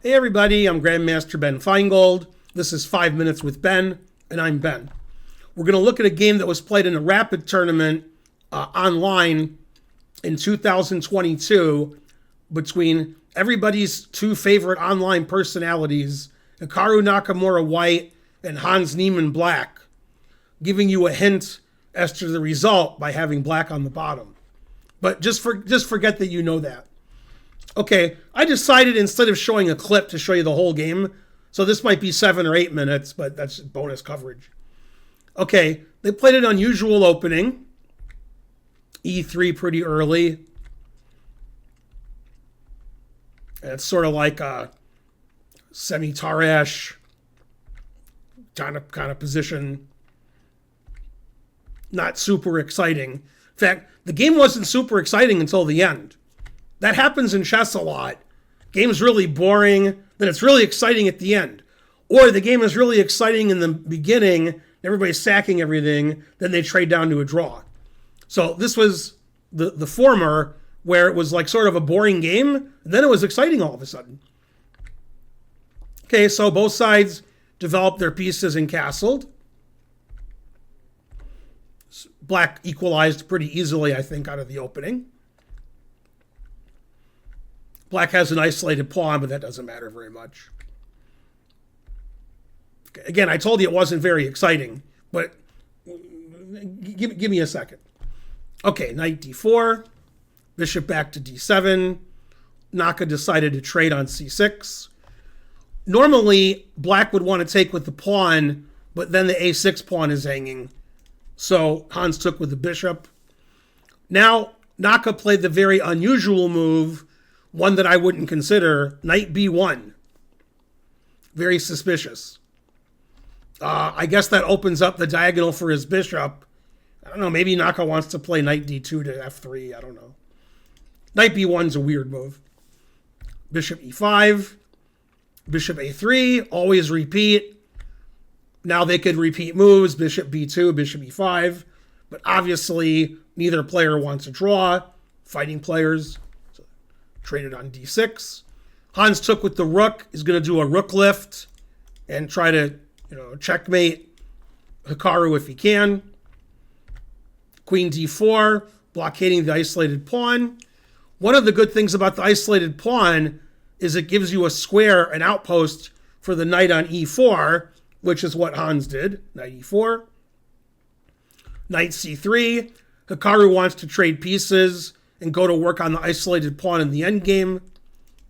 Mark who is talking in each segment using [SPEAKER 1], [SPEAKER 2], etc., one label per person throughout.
[SPEAKER 1] Hey everybody, I'm Grandmaster Ben Feingold. This is 5 Minutes with Ben, and I'm Ben. We're going to look at a game that was played in a rapid tournament online in 2022 between everybody's two favorite online personalities, Hikaru Nakamura White and Hans Niemann Black, giving you a hint as to the result by having black on the bottom. But just forget that you know that. Okay, I decided instead of showing a clip to show you the whole game, so this might be 7 or 8 minutes, but that's bonus coverage. Okay, they played an unusual opening. E3 pretty early. And it's sort of like a semi-Tarash kind of position. Not super exciting. In fact, the game wasn't super exciting until the end. That happens in chess a lot. Game's really boring, then it's really exciting at the end. Or the game is really exciting in the beginning, everybody's sacking everything, then they trade down to a draw. So this was the former, where it was like sort of a boring game, and then it was exciting all of a sudden. Okay, so both sides developed their pieces and castled. Black equalized pretty easily, I think, out of the opening. Black has an isolated pawn, but that doesn't matter very much. Again, I told you it wasn't very exciting, but give me a second. Okay, knight d4, bishop back to d7. Naka decided to trade on c6. Normally, black would want to take with the pawn, but then the a6 pawn is hanging. So Hans took with the bishop. Now, Naka played the very unusual move, one that I wouldn't consider, knight b1. Very suspicious. I guess that opens up the diagonal for his bishop. I don't know, maybe Naka wants to play knight d2 to f3, I don't know. Knight b1's a weird move. Bishop e5, bishop a3, always repeat. Now they could repeat moves, bishop b2, bishop e5, but obviously neither player wants a draw, fighting players. Traded on d6. Hans took with the rook, is going to do a rook lift and try to, checkmate Hikaru if he can. Queen d4, blockading the isolated pawn. One of the good things about the isolated pawn is it gives you a square, an outpost for the knight on e4, which is what Hans did. Knight e4. Knight c3. Hikaru wants to trade pieces and go to work on the isolated pawn in the endgame.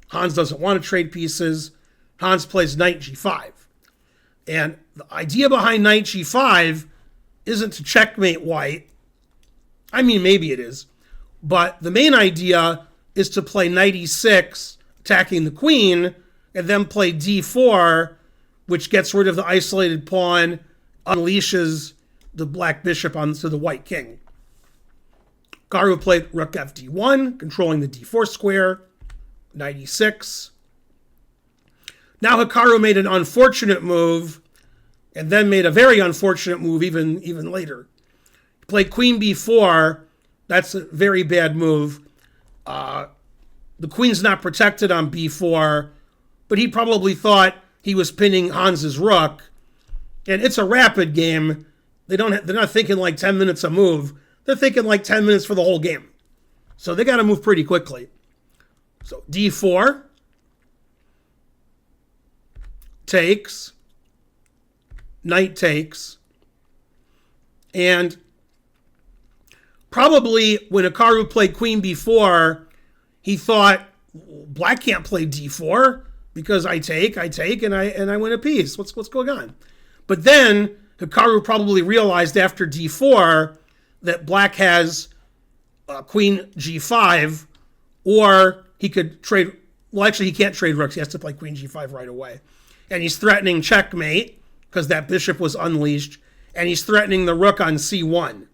[SPEAKER 1] Hans doesn't want to trade pieces. Hans plays knight g5. And the idea behind knight g5 isn't to checkmate white. I mean, maybe it is. But the main idea is to play knight e6, attacking the queen, and then play d4, which gets rid of the isolated pawn, unleashes the black bishop onto the white king. Hikaru played rook fd1, controlling the d4 square, knight e6. Now Hikaru made an unfortunate move, and then made a very unfortunate move even later. He played queen b4. That's a very bad move. The queen's not protected on b4, but he probably thought he was pinning Hans's rook. And it's a rapid game. They're not thinking like 10 minutes a move. They're thinking like 10 minutes for the whole game. So they got to move pretty quickly. So d4 takes, knight takes, and probably when Hikaru played queen b4, he thought, black can't play d4 because I take, and I win a piece. What's going on? But then Hikaru probably realized after d4 that black has queen g5, or he could trade, well, actually he can't trade rooks, he has to play queen g5 right away. And he's threatening checkmate, because that bishop was unleashed, and he's threatening the rook on c1.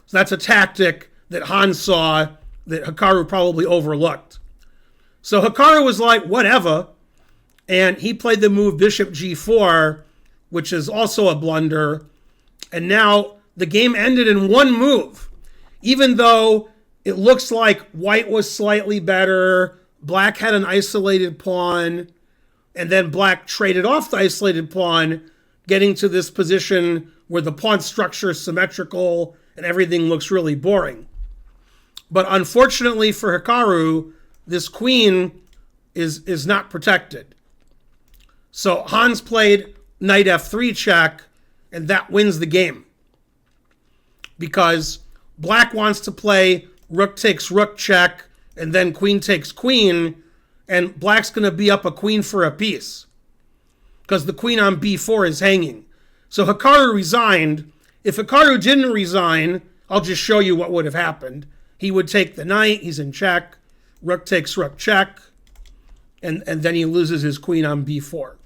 [SPEAKER 1] So that's a tactic that Hans saw that Hikaru probably overlooked. So Hikaru was like, whatever, and he played the move bishop g4, which is also a blunder, and now the game ended in one move. Even though it looks like white was slightly better, black had an isolated pawn, And then black traded off the isolated pawn, getting to this position where the pawn structure is symmetrical and everything looks really boring. But unfortunately for Hikaru, this queen is not protected. So Hans played knight f3 check, and that wins the game. Because black wants to play rook takes rook check, and then queen takes queen, and black's going to be up a queen for a piece. Because the queen on b4 is hanging. So Hikaru resigned. If Hikaru didn't resign, I'll just show you what would have happened. He would take the knight, he's in check, rook takes rook check, and then he loses his queen on b4.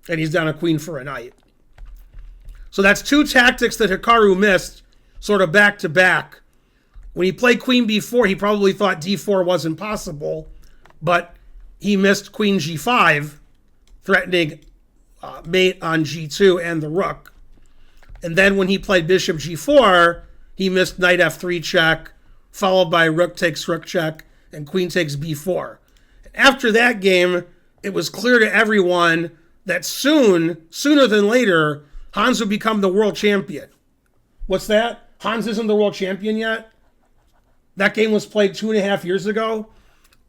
[SPEAKER 1] And he's down a queen for a knight. So that's two tactics that Hikaru missed, sort of back to back. When he played queen b4, he probably thought d4 wasn't possible, but he missed queen g5, threatening mate on g2 and the rook. And then when he played bishop g4, he missed knight f3 check, followed by rook takes rook check, and queen takes b4. After that game, it was clear to everyone that sooner than later, Hans would become the world champion. What's that? Hans isn't the world champion yet? That game was played 2.5 years ago?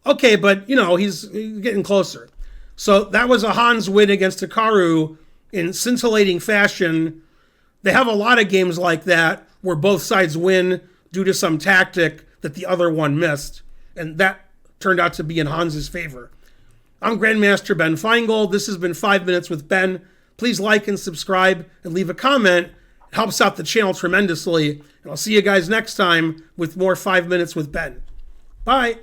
[SPEAKER 1] Okay, but, he's getting closer. So that was a Hans win against Hikaru in scintillating fashion. They have a lot of games like that where both sides win due to some tactic that the other one missed. And that turned out to be in Hans's favor. I'm Grandmaster Ben Feingold. This has been 5 Minutes with Ben. Please like and subscribe and leave a comment. It helps out the channel tremendously. And I'll see you guys next time with more 5 Minutes with Ben. Bye.